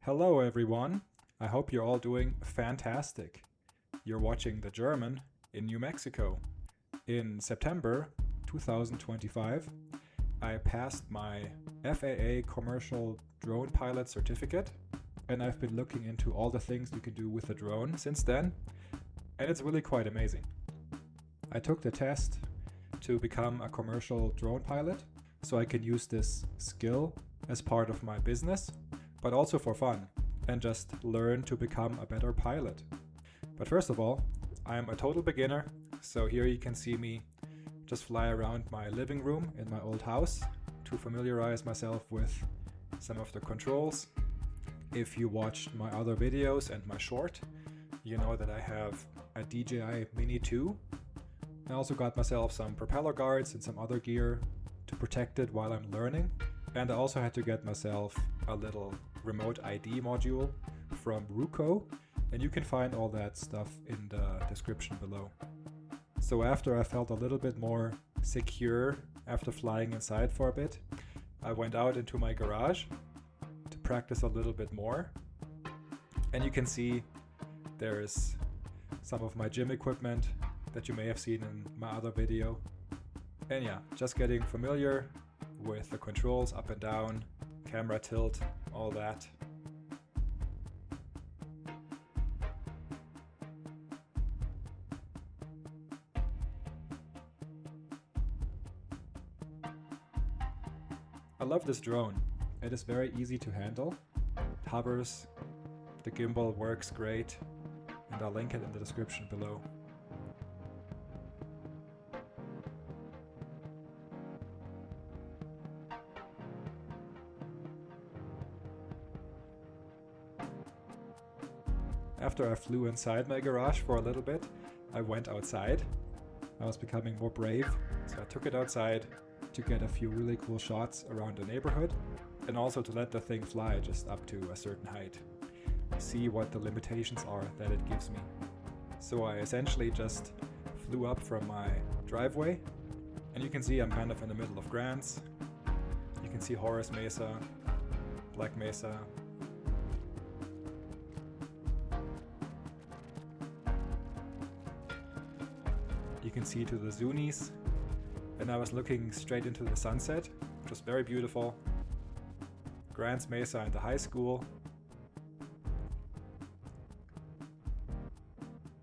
Hello everyone, I hope you're all doing fantastic. You're watching The German in New Mexico. In September 2025, I passed my FAA commercial drone pilot certificate, and I've been looking into all the things you can do with a drone since then, and it's really quite amazing. I took the test to become a commercial drone pilot, so I can use this skill as part of my business, but also for fun, and just learn to become a better pilot. But first of all, I'm a total beginner, so here you can see me just fly around my living room in my old house to familiarize myself with some of the controls. If you watched my other videos and my short, you know that I have a DJI Mini 2. I also got myself some propeller guards and some other gear to protect it while I'm learning. And I also had to get myself a little remote ID module from Ruko, and you can find all that stuff in the description below. So after I felt a little bit more secure after flying inside for a bit, I went out into my garage to practice a little bit more. And you can see there's some of my gym equipment that you may have seen in my other video. And yeah, just getting familiar with the controls up and down, camera tilt, all that. I love this drone. It is very easy to handle. It hovers, the gimbal works great, and I'll link it in the description below. After I flew inside my garage for a little bit, I went outside. I was becoming more brave, so I took it outside to get a few really cool shots around the neighborhood, and also to let the thing fly just up to a certain height. See what the limitations are that it gives me. So I essentially just flew up from my driveway, and you can see I'm kind of in the middle of Grants. You can see Horace Mesa, Black Mesa. You can see to the Zuni's, and I was looking straight into the sunset, which was very beautiful. Grants Mesa and the high school.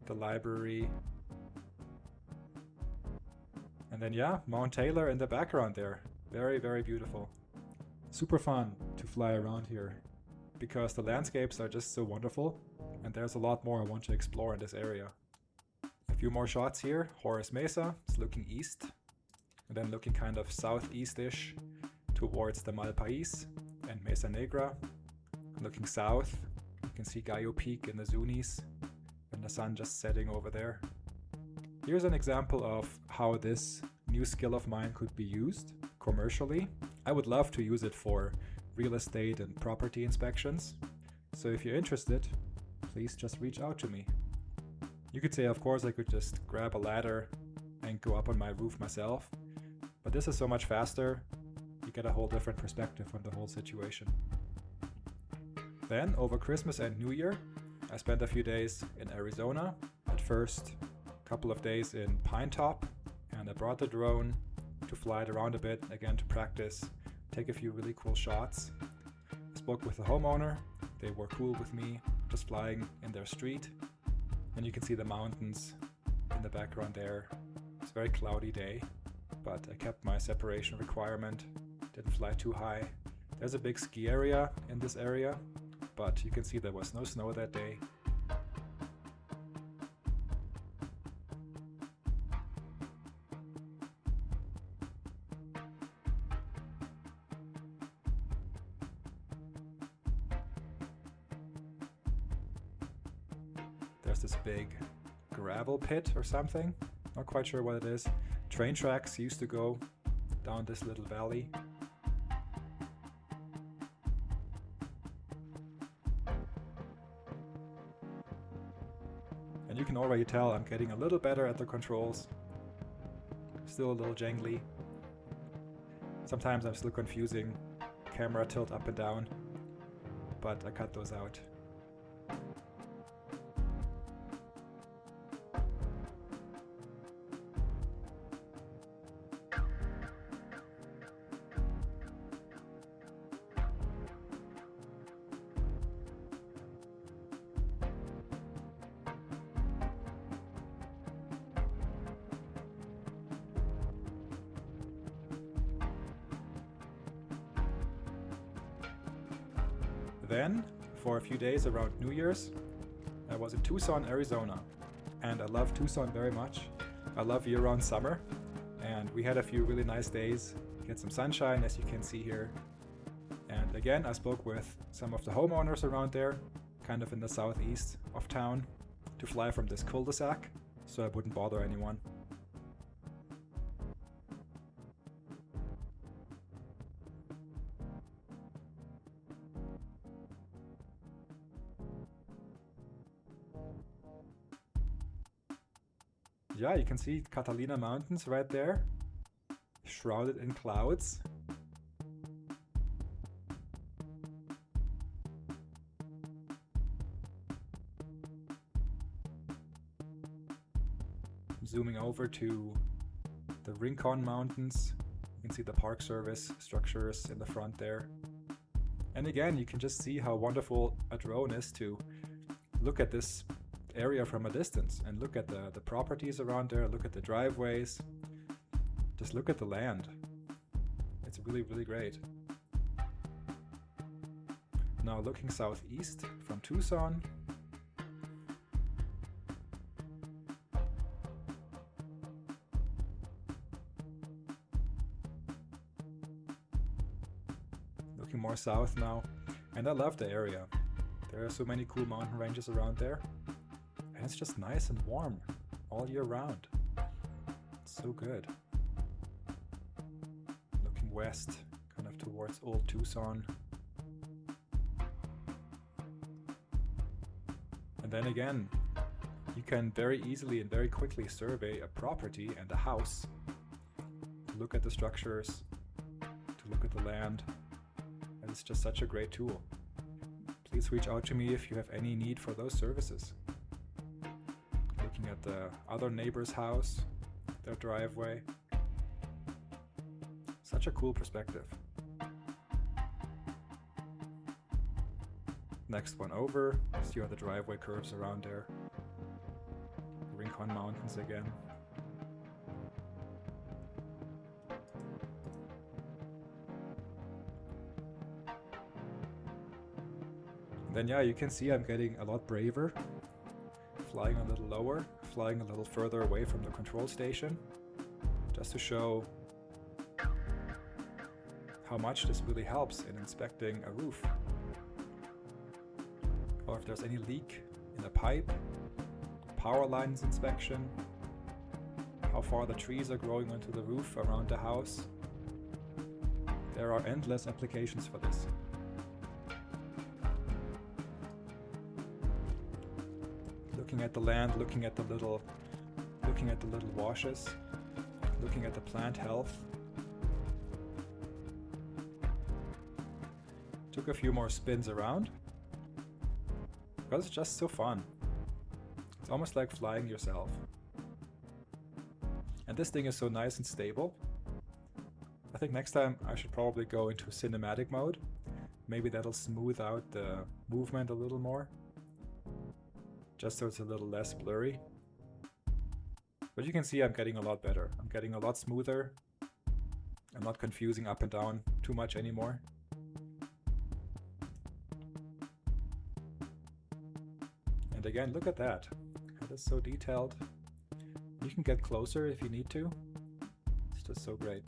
The library. And then yeah, Mount Taylor in the background there. Very, very beautiful. Super fun to fly around here because the landscapes are just so wonderful, and there's a lot more I want to explore in this area. A few more shots here. Horace Mesa is looking east, and then looking kind of southeast-ish towards the Malpais and Mesa Negra. Looking south, you can see Gallo Peak in the Zuni's and the sun just setting over there. Here's an example of how this new skill of mine could be used commercially. I would love to use it for real estate and property inspections. So if you're interested, please just reach out to me. You could say, of course, I could just grab a ladder and go up on my roof myself. But this is so much faster, you get a whole different perspective on the whole situation. Then, over Christmas and New Year, I spent a few days in Arizona. At first, a couple of days in Pinetop, and I brought the drone to fly it around a bit, again to practice, take a few really cool shots. I spoke with the homeowner, they were cool with me just flying in their street. And you can see the mountains in the background there. It's a very cloudy day, but I kept my separation requirement, didn't fly too high. There's a big ski area in this area, but you can see there was no snow that day. There's this big gravel pit or something, not quite sure what it is. Train tracks used to go down this little valley. And you can already tell I'm getting a little better at the controls. Still a little jangly. Sometimes I'm still confusing camera tilt up and down. but I cut those out. Then, for a few days around New Year's, I was in Tucson, Arizona, and I love Tucson very much. I love year-round summer, and we had a few really nice days. Get some sunshine, as you can see here. And again, I spoke with some of the homeowners around there, kind of in the southeast of town, to fly from this cul-de-sac, so I wouldn't bother anyone. Yeah, you can see Catalina Mountains right there, shrouded in clouds. Zooming over to the Rincon Mountains, you can see the Park Service structures in the front there. And again, you can just see how wonderful a drone is to look at this area from a distance and look at the properties around there, look at the driveways, just look at the land. It's really, really great. Now looking southeast from Tucson, looking more south now, and I love the area. There are so many cool mountain ranges around there. And it's just nice and warm all year round. It's so good. Looking west, kind of towards Old Tucson. And then again, you can very easily and very quickly survey a property and a house to look at the structures, to look at the land. And it's just such a great tool. Please reach out to me if you have any need for those services. Looking at the other neighbor's house, their driveway. Such a cool perspective. Next one over, see how the driveway curves around there. Rincon Mountains again. Then yeah, you can see I'm getting a lot braver. Flying a little lower, flying a little further away from the control station, just to show how much this really helps in inspecting a roof. Or if there's any leak in a pipe, power lines inspection, how far the trees are growing onto the roof around the house. There are endless applications for this. Looking at the land, looking at the little washes, looking at the plant health. Took a few more spins around because it's just so fun. It's almost like flying yourself. And this thing is so nice and stable. I think next time I should probably go into cinematic mode. Maybe that'll smooth out the movement a little more, just so it's a little less blurry. But you can see I'm getting a lot better. I'm getting a lot smoother. I'm not confusing up and down too much anymore. And again, look at that. That is so detailed. You can get closer if you need to. It's just so great.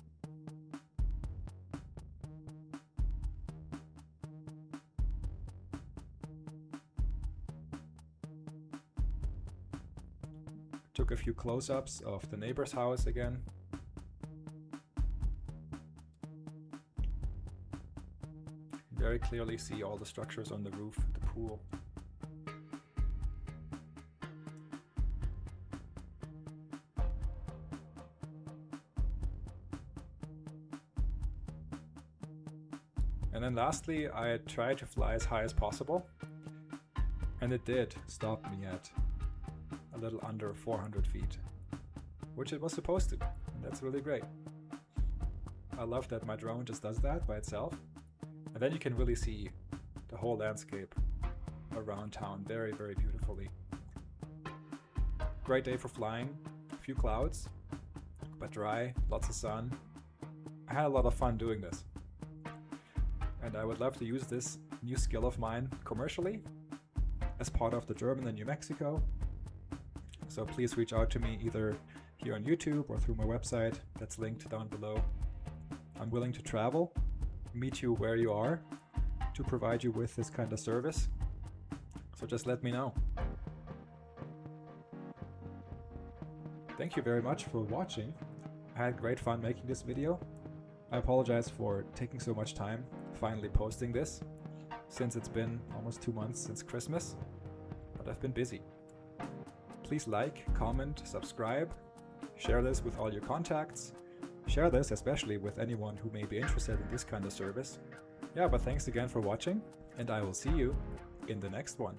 Took a few close-ups of the neighbor's house again. Very clearly see all the structures on the roof, the pool. And And then lastly, I tried to fly as high as possible, and it did stop me at a little under 400 feet, which it was supposed to, and that's really great. I love that my drone just does that by itself, and then you can really see the whole landscape around town very, very beautifully. Great day for flying, a few clouds, but dry, lots of sun. I had a lot of fun doing this. And I would love to use this new skill of mine commercially as part of the German in New Mexico. So please reach out to me either here on YouTube or through my website that's linked down below. I'm willing to travel, meet you where you are, to provide you with this kind of service. So just let me know. Thank you very much for watching. I had great fun making this video. I apologize for taking so much time finally posting this, since it's been almost 2 months since Christmas, but I've been busy. Please like, comment, subscribe, share this with all your contacts, share this especially with anyone who may be interested in this kind of service. Yeah, but thanks again for watching, and I will see you in the next one.